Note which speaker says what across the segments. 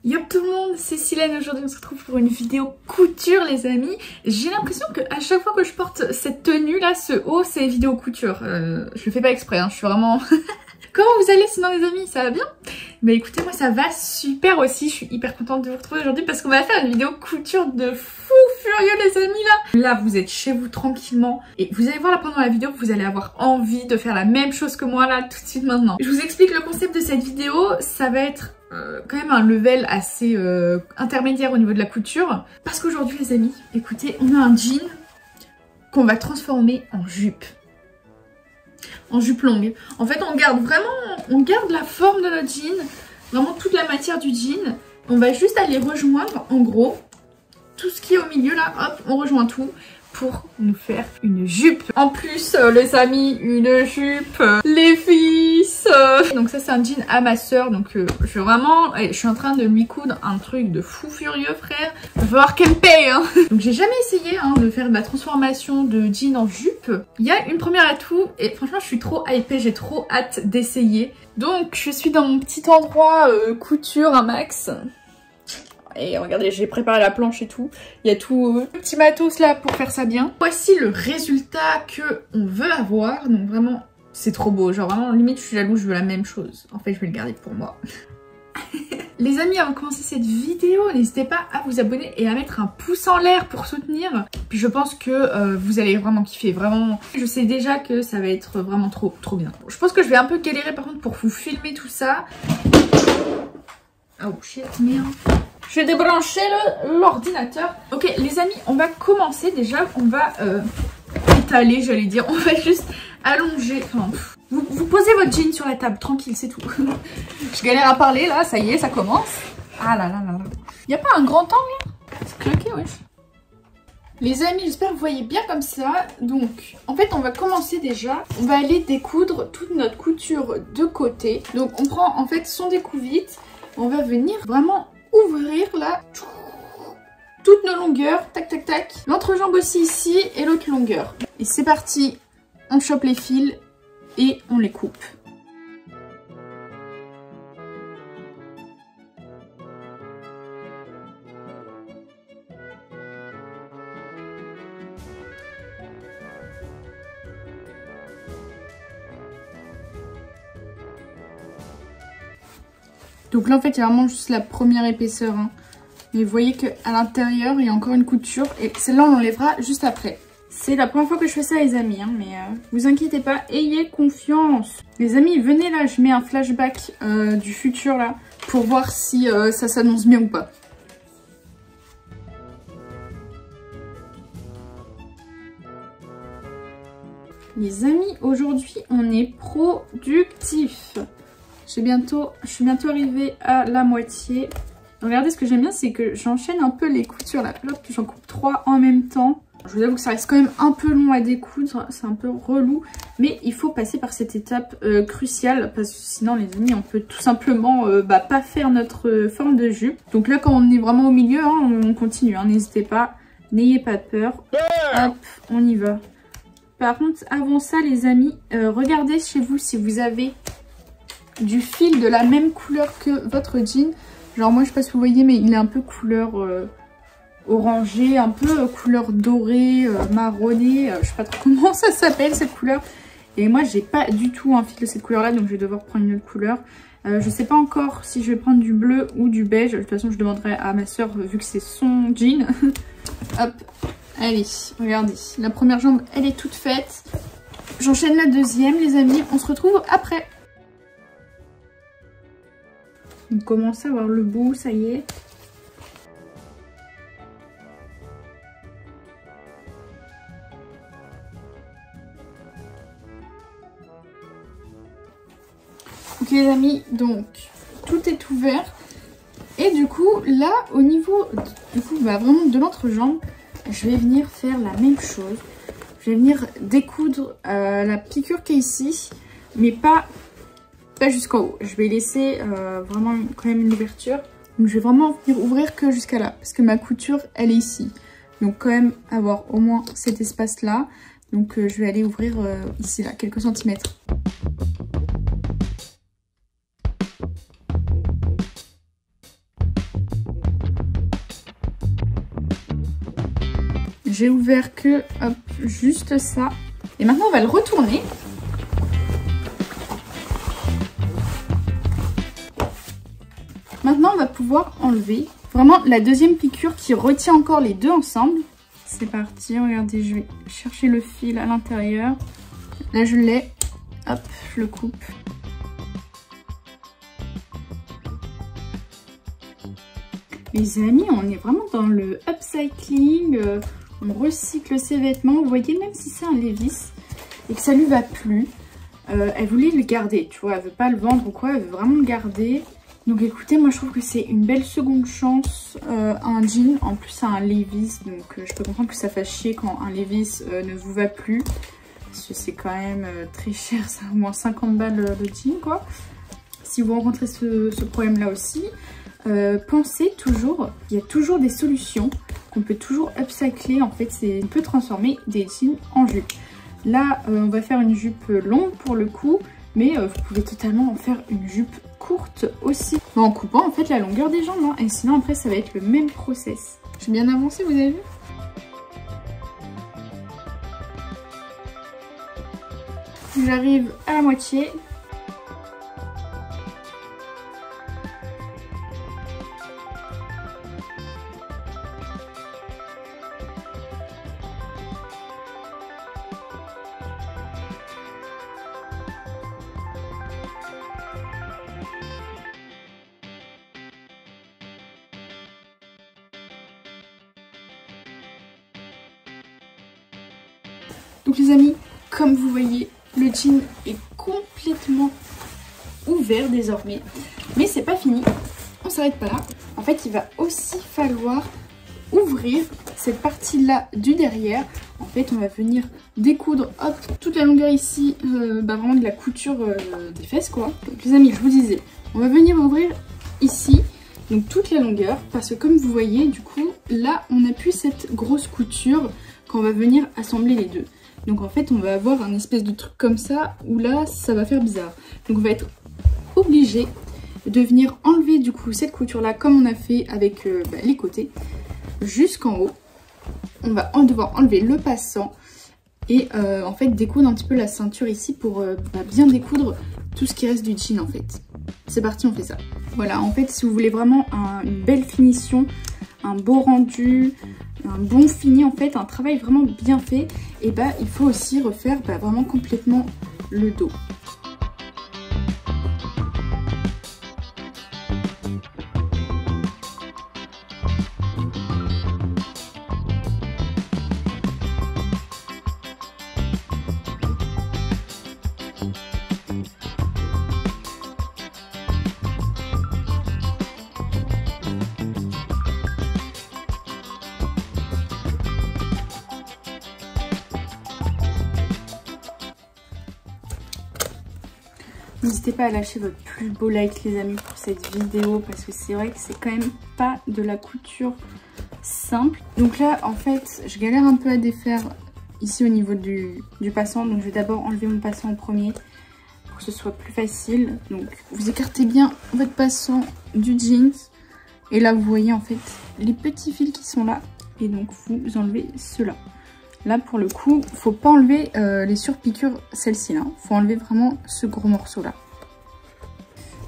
Speaker 1: Yo tout le monde, c'est Silène. Aujourd'hui on se retrouve pour une vidéo couture les amis. J'ai l'impression que à chaque fois que je porte cette tenue là, ce haut, c'est vidéo couture. Je le fais pas exprès, hein, je suis vraiment... Comment vous allez sinon les amis, ça va bien? Bah écoutez, moi ça va super aussi, je suis hyper contente de vous retrouver aujourd'hui parce qu'on va faire une vidéo couture de fou furieux les amis là. Là vous êtes chez vous tranquillement et vous allez voir là pendant la vidéo, vous allez avoir envie de faire la même chose que moi là tout de suite maintenant. Je vous explique le concept de cette vidéo, ça va être quand même un level assez intermédiaire au niveau de la couture. Parce qu'aujourd'hui les amis, écoutez, on a un jean qu'on va transformer en jupe. En jupe longue. En fait on garde la forme de notre jean, vraiment toute la matière du jean. On va juste aller rejoindre en gros tout ce qui est au milieu là, hop, on rejoint tout pour nous faire une jupe. En plus les amis, une jupe, les fils. Donc ça c'est un jean à ma soeur, donc je suis en train de lui coudre un truc de fou furieux frère. Il va falloir qu'elle me paye hein. Donc j'ai jamais essayé hein, de faire de la transformation de jean en jupe. Il y a une première atout et franchement je suis trop hypée, j'ai trop hâte d'essayer. Donc je suis dans mon petit endroit couture un max. Et regardez, j'ai préparé la planche et tout. Il y a tout le petit matos là pour faire ça bien. Voici le résultat que on veut avoir. Donc vraiment, c'est trop beau. Genre vraiment, limite, je suis jalouse, je veux la même chose. En fait, je vais le garder pour moi. Les amis, avant de commencer cette vidéo, n'hésitez pas à vous abonner et à mettre un pouce en l'air pour soutenir. Puis je pense que vous allez vraiment kiffer, vraiment. Je sais déjà que ça va être vraiment trop bien. Je pense que je vais un peu galérer par contre pour vous filmer tout ça. Oh shit, merde. Je vais débrancher l'ordinateur. Ok les amis, on va commencer déjà, on va étaler, j'allais dire. On va juste allonger. Enfin, vous posez votre jean sur la table, tranquille, c'est tout. Je galère à parler là, ça y est, ça commence. Ah là là là là. Y a pas un grand angle là? C'est claqué, wesh. Les amis, j'espère que vous voyez bien comme ça. Donc, en fait, on va commencer déjà. On va aller découdre toute notre couture de côté. Donc, on prend en fait son découvite. On va venir vraiment ouvrir là toutes nos longueurs, tac tac tac. L'entrejambe aussi ici et l'autre longueur. Et c'est parti, on chope les fils et on les coupe. Donc là en fait il y a vraiment juste la première épaisseur hein. Mais vous voyez qu'à l'intérieur il y a encore une couture et celle-là on l'enlèvera juste après. C'est la première fois que je fais ça les amis hein, mais vous inquiétez pas, ayez confiance. Les amis venez là, je mets un flashback du futur là pour voir si ça s'annonce bien ou pas. Les amis aujourd'hui on est productif. Je suis bientôt arrivée à la moitié. Regardez, ce que j'aime bien, c'est que j'enchaîne un peu les coutures là. Hop, j'en coupe 3 en même temps. Je vous avoue que ça reste quand même un peu long à découdre, c'est un peu relou. Mais il faut passer par cette étape cruciale parce que sinon les amis, on peut tout simplement pas faire notre forme de jupe. Donc là, quand on est vraiment au milieu, hein, on continue. Hein, n'hésitez pas, n'ayez pas peur. Hop, on y va. Par contre, avant ça les amis, regardez chez vous si vous avez du fil de la même couleur que votre jean. Genre moi je sais pas si vous voyez mais il est un peu couleur orangée, un peu couleur dorée, marronnée, je sais pas trop comment ça s'appelle cette couleur. Et moi j'ai pas du tout un fil de cette couleur là, donc je vais devoir prendre une autre couleur. Je sais pas encore si je vais prendre du bleu ou du beige, de toute façon je demanderai à ma soeur vu que c'est son jean. Hop, allez, regardez, la première jambe elle est toute faite. J'enchaîne la deuxième les amis, on se retrouve après. On commence à voir le bout, ça y est. Ok les amis, donc tout est ouvert. Et du coup, là, au niveau vraiment de l'entrejambe, je vais venir faire la même chose. Je vais venir découdre la piqûre qui est ici, mais pas jusqu'en haut. Je vais laisser vraiment quand même une ouverture. Donc je vais vraiment venir ouvrir que jusqu'à là. Parce que ma couture, elle est ici. Donc quand même avoir au moins cet espace là. Donc je vais aller ouvrir ici là, quelques centimètres. J'ai ouvert que, hop, juste ça. Et maintenant, on va le retourner. Maintenant, on va pouvoir enlever vraiment la deuxième piqûre qui retient encore les deux ensemble. C'est parti, regardez, je vais chercher le fil à l'intérieur. Là, je l'ai. Hop, je le coupe. Les amis, on est vraiment dans le upcycling. On recycle ses vêtements. Vous voyez, même si c'est un Levi's et que ça lui va plus, elle voulait le garder, tu vois. Elle veut pas le vendre ou quoi, elle veut vraiment le garder. Donc écoutez, moi je trouve que c'est une belle seconde chance à un jean, en plus à un Levi's, donc je peux comprendre que ça fasse chier quand un Levi's ne vous va plus, parce que c'est quand même très cher, c'est au moins 50 balles le jean quoi. Si vous rencontrez ce problème là aussi, pensez toujours, il y a toujours des solutions, qu'on peut toujours upcycler, en fait on peut transformer des jeans en jupe. Là on va faire une jupe longue pour le coup, mais vous pouvez totalement en faire une jupe courte aussi. En coupant en fait la longueur des jambes, hein, et sinon après ça va être le même process. J'ai bien avancé, vous avez vu? J'arrive à la moitié. Donc les amis, comme vous voyez, le jean est complètement ouvert désormais. Mais c'est pas fini, on s'arrête pas là. En fait, il va aussi falloir ouvrir cette partie-là du derrière. En fait, on va venir découdre, hop, toute la longueur ici, vraiment de la couture des fesses, quoi. Donc les amis, je vous disais, on va venir ouvrir ici, donc toute la longueur, parce que comme vous voyez, du coup, là, on a plus cette grosse couture quand on va venir assembler les deux. Donc en fait on va avoir un espèce de truc comme ça où là ça va faire bizarre. Donc on va être obligé de venir enlever du coup cette couture là comme on a fait avec les côtés jusqu'en haut. On va devoir enlever le passant et en fait découdre un petit peu la ceinture ici pour bien découdre tout ce qui reste du jean en fait. C'est parti, on fait ça. Voilà, en fait si vous voulez vraiment une belle finition, un beau rendu, un bon fini en fait, un travail vraiment bien fait, et il faut aussi refaire vraiment complètement le dos. N'hésitez pas à lâcher votre plus beau like les amis pour cette vidéo, parce que c'est vrai que c'est quand même pas de la couture simple. Donc là en fait je galère un peu à défaire ici au niveau du passant, donc je vais d'abord enlever mon passant en premier pour que ce soit plus facile. Donc vous écartez bien votre passant du jeans et là vous voyez en fait les petits fils qui sont là, et donc vous enlevez ceux-là. Là pour le coup, faut pas enlever les surpiqûres, celle-ci là. Faut enlever vraiment ce gros morceau là.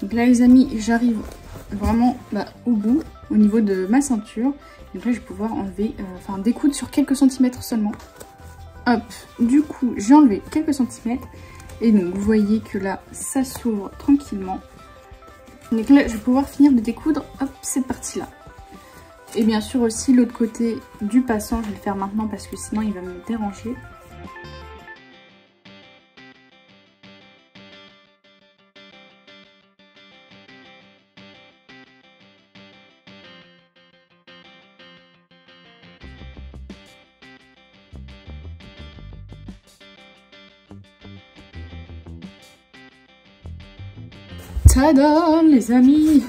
Speaker 1: Donc là les amis, j'arrive vraiment au bout, au niveau de ma ceinture. Donc là je vais pouvoir enlever, découdre sur quelques centimètres seulement. Hop, du coup j'ai enlevé quelques centimètres. Et donc vous voyez que là ça s'ouvre tranquillement. Donc là je vais pouvoir finir de découdre, hop, cette partie là. Et bien sûr aussi l'autre côté du passant, je vais le faire maintenant parce que sinon il va me déranger. Tadam les amis.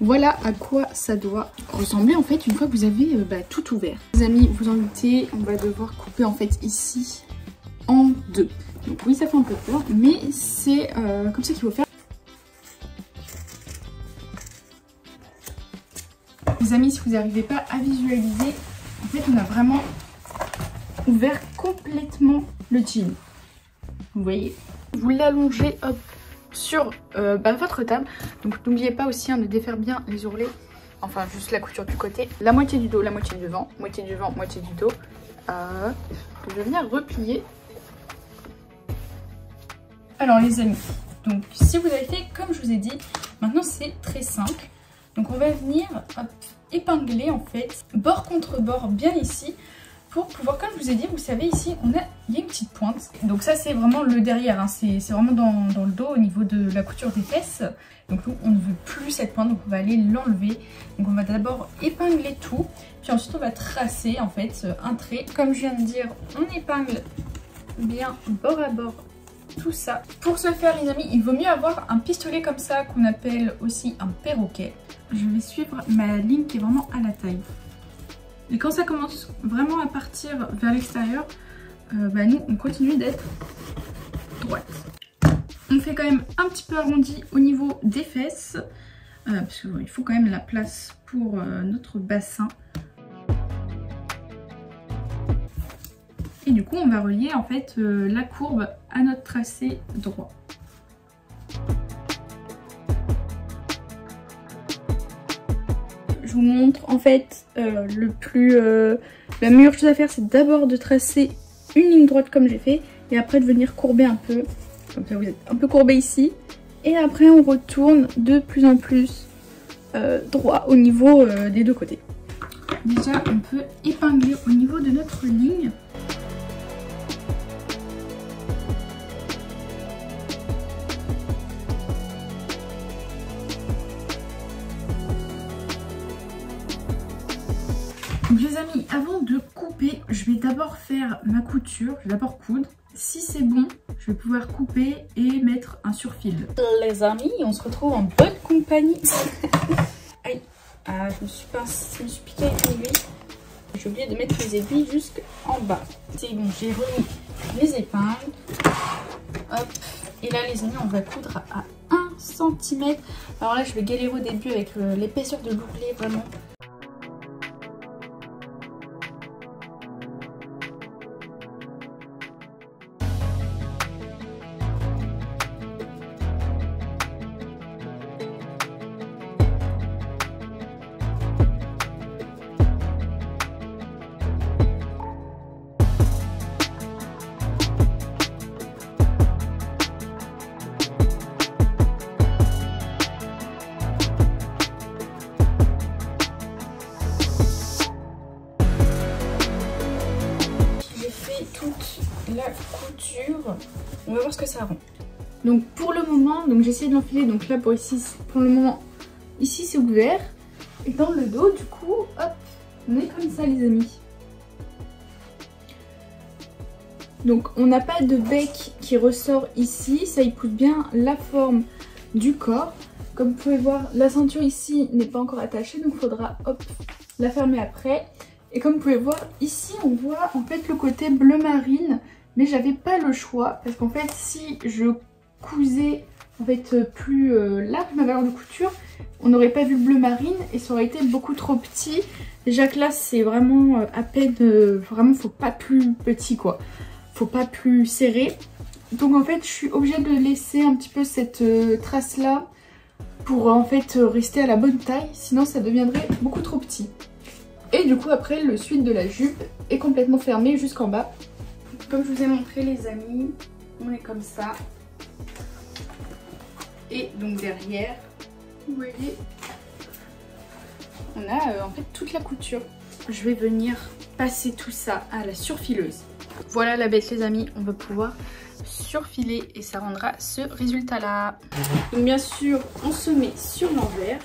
Speaker 1: Voilà à quoi ça doit ressembler en fait une fois que vous avez tout ouvert. Les amis, vous en doutez, on va devoir couper en fait ici en deux. Donc oui, ça fait un peu peur, mais c'est comme ça qu'il faut faire. Les amis, si vous n'arrivez pas à visualiser, en fait on a vraiment ouvert complètement le jean. Vous voyez, vous l'allongez hop sur votre table. Donc n'oubliez pas aussi de défaire bien les ourlets. Enfin juste la couture du côté. La moitié du dos, la moitié du devant. Moitié du devant, moitié du dos. Je vais venir replier. Alors les amis, donc si vous avez fait comme je vous ai dit, maintenant c'est très simple. Donc on va venir hop, épingler en fait bord contre bord bien ici pour pouvoir, comme je vous ai dit, vous savez ici il y a une petite pointe. Donc ça c'est vraiment le derrière, hein. C'est vraiment dans le dos au niveau de la couture des fesses. Donc nous on ne veut plus cette pointe, donc on va aller l'enlever. Donc on va d'abord épingler tout, puis ensuite on va tracer en fait un trait. Comme je viens de dire, on épingle bien bord à bord tout ça. Pour ce faire les amis, il vaut mieux avoir un pistolet comme ça qu'on appelle aussi un perroquet. Je vais suivre ma ligne qui est vraiment à la taille. Et quand ça commence vraiment à partir vers l'extérieur, nous on continue d'être droite. On fait quand même un petit peu arrondi au niveau des fesses, parce qu'il faut quand même la place pour notre bassin. Et du coup on va relier en fait la courbe à notre tracé droit. Je vous montre en fait la meilleure chose à faire, c'est d'abord de tracer une ligne droite comme j'ai fait et après de venir courber un peu. Comme ça vous êtes un peu courbé ici et après on retourne de plus en plus droit au niveau des deux côtés. Déjà on peut épingler au niveau de notre ligne. Donc les amis, avant de couper, je vais d'abord faire ma couture, je vais d'abord coudre. Si c'est bon, je vais pouvoir couper et mettre un surfil. Les amis, on se retrouve en bonne compagnie. Aïe, je me suis piqué avec une aiguille. J'ai oublié de mettre les aiguilles jusqu'en bas. C'est bon, j'ai remis les épingles. Hop, et là les amis, on va coudre à 1 cm. Alors là, je vais galérer au début avec l'épaisseur de l'ourlet, vraiment. La couture, on va voir ce que ça rend. Donc pour le moment, j'essaie de l'enfiler. Donc là pour ici, pour le moment, ici c'est ouvert. Et dans le dos, du coup, hop, on est comme ça les amis. Donc on n'a pas de bec qui ressort ici, ça épouse bien la forme du corps. Comme vous pouvez voir, la ceinture ici n'est pas encore attachée, donc il faudra hop, la fermer après. Et comme vous pouvez voir, ici on voit en fait le côté bleu marine. Mais j'avais pas le choix parce qu'en fait si je cousais en fait plus large ma valeur de couture, on n'aurait pas vu le bleu marine et ça aurait été beaucoup trop petit. Déjà que là c'est vraiment à peine, vraiment faut pas plus petit quoi, faut pas plus serré. Donc en fait je suis obligée de laisser un petit peu cette trace là pour en fait rester à la bonne taille, sinon ça deviendrait beaucoup trop petit. Et du coup après le suite de la jupe est complètement fermé jusqu'en bas. Comme je vous ai montré les amis, on est comme ça. Et donc derrière, vous voyez, on a en fait toute la couture. Je vais venir passer tout ça à la surfileuse. Voilà la bête les amis, on va pouvoir surfiler et ça rendra ce résultat là. Donc bien sûr, on se met sur l'envers.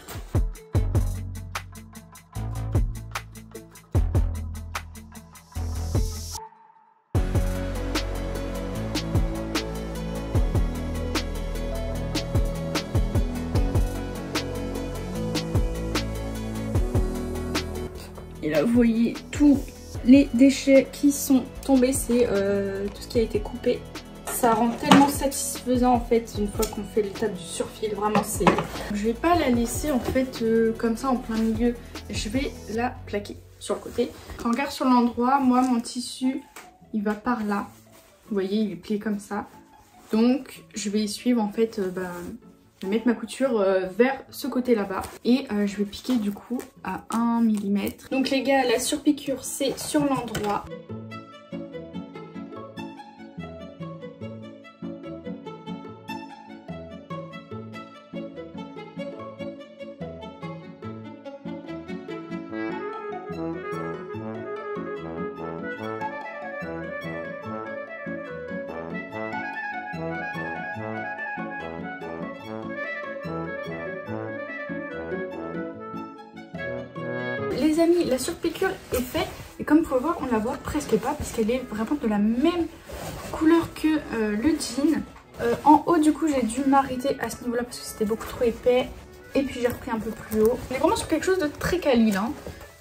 Speaker 1: Et là vous voyez tous les déchets qui sont tombés, c'est tout ce qui a été coupé. Ça rend tellement satisfaisant en fait une fois qu'on fait l'étape du surfil, vraiment c'est... Je vais pas la laisser en fait comme ça en plein milieu, je vais la plaquer sur le côté. Quand on regarde sur l'endroit, moi mon tissu il va par là. Vous voyez, il est plié comme ça. Donc je vais suivre en fait, je vais mettre ma couture vers ce côté là-bas. Et je vais piquer du coup à 1 mm. Donc les gars, la surpiqûre c'est sur l'endroit. Les amis, la surpiqûre est faite et comme vous pouvez voir, on la voit presque pas parce qu'elle est vraiment de la même couleur que le jean. En haut du coup j'ai dû m'arrêter à ce niveau là parce que c'était beaucoup trop épais et puis j'ai repris un peu plus haut. On est vraiment sur quelque chose de très quali là.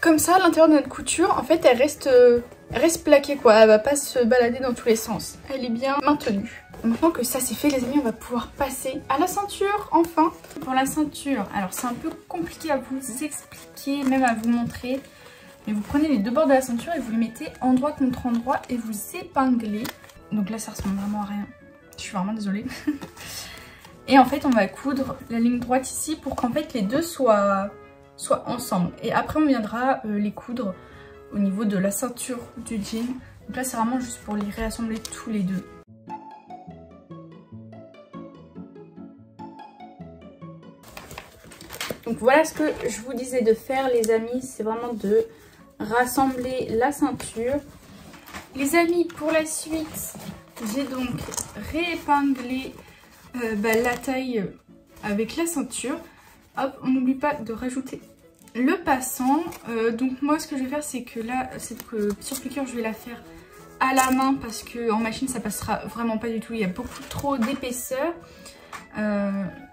Speaker 1: Comme ça, à l'intérieur de notre couture, en fait elle reste plaquée quoi, elle va pas se balader dans tous les sens. Elle est bien maintenue. Maintenant que ça c'est fait les amis, on va pouvoir passer à la ceinture enfin. Pour la ceinture, alors c'est un peu compliqué à vous expliquer, même à vous montrer. Mais vous prenez les deux bords de la ceinture et vous les mettez endroit contre endroit et vous épinglez. Donc là ça ressemble vraiment à rien. Je suis vraiment désolée. Et en fait on va coudre la ligne droite ici pour qu'en fait les deux soient ensemble. Et après on viendra les coudre au niveau de la ceinture du jean. Donc là c'est vraiment juste pour les réassembler tous les deux. Donc voilà ce que je vous disais de faire les amis, c'est vraiment de rassembler la ceinture. Les amis, pour la suite, j'ai donc réépinglé la taille avec la ceinture. Hop, on n'oublie pas de rajouter le passant. Donc moi ce que je vais faire c'est que là, cette surpiqûre je vais la faire à la main parce qu'en machine ça passera vraiment pas du tout, il y a beaucoup trop d'épaisseur.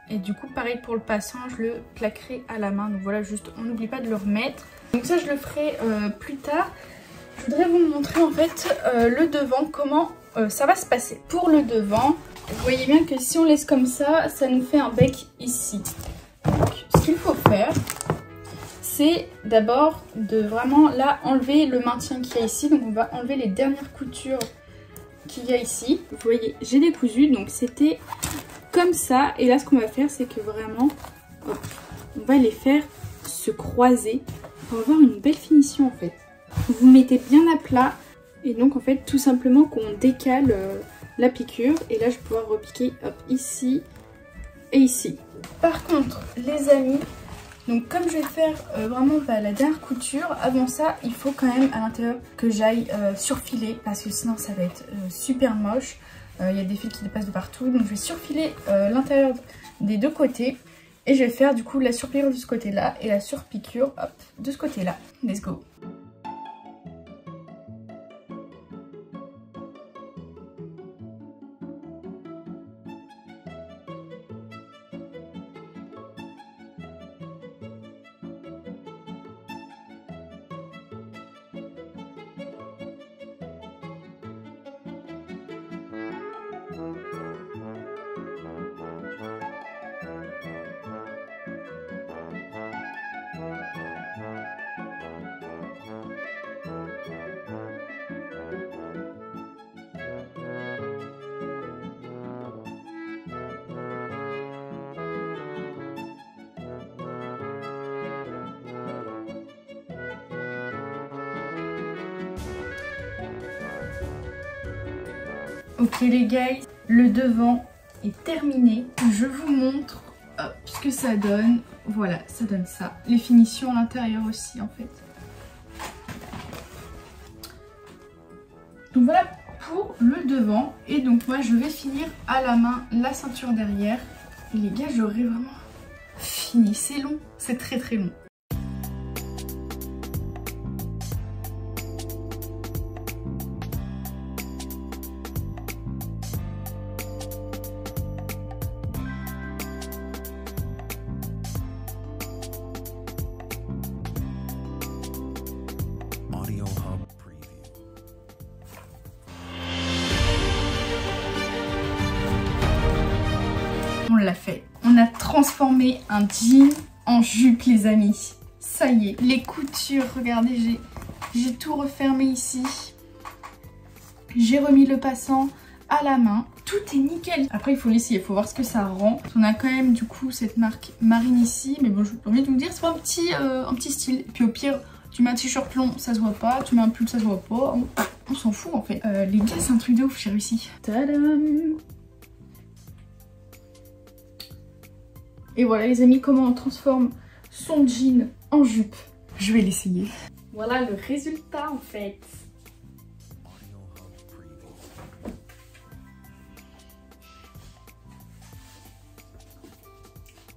Speaker 1: Et du coup pareil pour le passant, je le plaquerai à la main. Donc voilà, juste on n'oublie pas de le remettre. Donc ça je le ferai plus tard. Je voudrais vous montrer en fait le devant, comment ça va se passer. Pour le devant, vous voyez bien que si on laisse comme ça, ça nous fait un bec ici. Donc ce qu'il faut faire, c'est d'abord de vraiment là enlever le maintien qu'il y a ici. Donc on va enlever les dernières coutures qu'il y a ici. Vous voyez, j'ai décousu, donc c'était comme ça. Et là ce qu'on va faire c'est que vraiment hop, on va les faire se croiser pour avoir une belle finition en fait. Vous mettez bien à plat et donc en fait tout simplement qu'on décale la piqûre. Et là je vais pouvoir repiquer hop, ici et ici. Par contre les amis, donc comme je vais faire vraiment la dernière couture, avant ça il faut quand même à l'intérieur que j'aille surfiler parce que sinon ça va être super moche. Il y a des fils qui dépassent de partout, donc je vais surfiler l'intérieur des deux côtés. Et je vais faire du coup la surpiqûre de ce côté là et la surpiqûre hop, de ce côté là. Let's go. Ok les gars, le devant est terminé. Je vous montre hop, ce que ça donne. Voilà, ça donne ça. Les finitions à l'intérieur aussi en fait. Donc voilà pour le devant. Et donc moi je vais finir à la main la ceinture derrière. Et les gars, j'aurai vraiment fini. C'est long, c'est très très long. On l'a fait. On a transformé un jean en jupe les amis. Ça y est. Les coutures, regardez, j'ai tout refermé ici. J'ai remis le passant à la main. Tout est nickel. Après il faut l'essayer, il faut voir ce que ça rend. On a quand même du coup cette marque Marine ici. Mais bon, j'ai envie de vous dire, c'est pas un petit style. Et puis au pire, tu mets un t-shirt long, ça se voit pas. Tu mets un pull, ça se voit pas. On s'en fout en fait. Les gars, c'est un truc de ouf, j'ai réussi. Tadam! Et voilà les amis, comment on transforme son jean en jupe. Je vais l'essayer. Voilà le résultat en fait.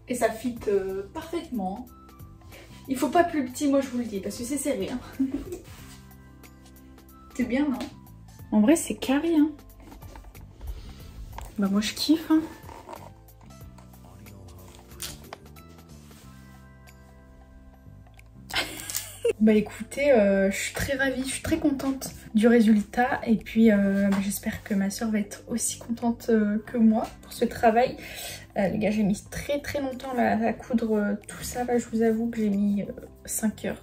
Speaker 1: Et ça fit parfaitement. Il faut pas plus petit, moi je vous le dis, parce que c'est serré. Hein. C'est bien, non? En vrai, c'est carré. Hein. Bah moi je kiffe. Hein. Bah écoutez, je suis très ravie, je suis très contente du résultat. Et puis j'espère que ma soeur va être aussi contente que moi pour ce travail. Les gars, j'ai mis très longtemps à coudre tout ça. Là, je vous avoue que j'ai mis 5 heures.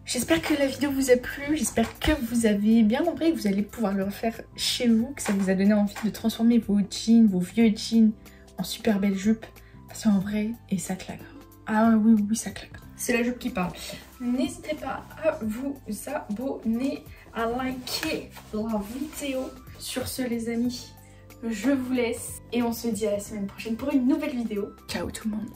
Speaker 1: J'espère que la vidéo vous a plu, j'espère que vous avez bien compris, que vous allez pouvoir le refaire chez vous, que ça vous a donné envie de transformer vos jeans, vos vieux jeans en super belles jupes. Parce qu'en vrai, et ça claque. Ah oui, ça claque. C'est la jupe qui parle. N'hésitez pas à vous abonner, à liker la vidéo. Sur ce les amis, je vous laisse et on se dit à la semaine prochaine pour une nouvelle vidéo. Ciao tout le monde.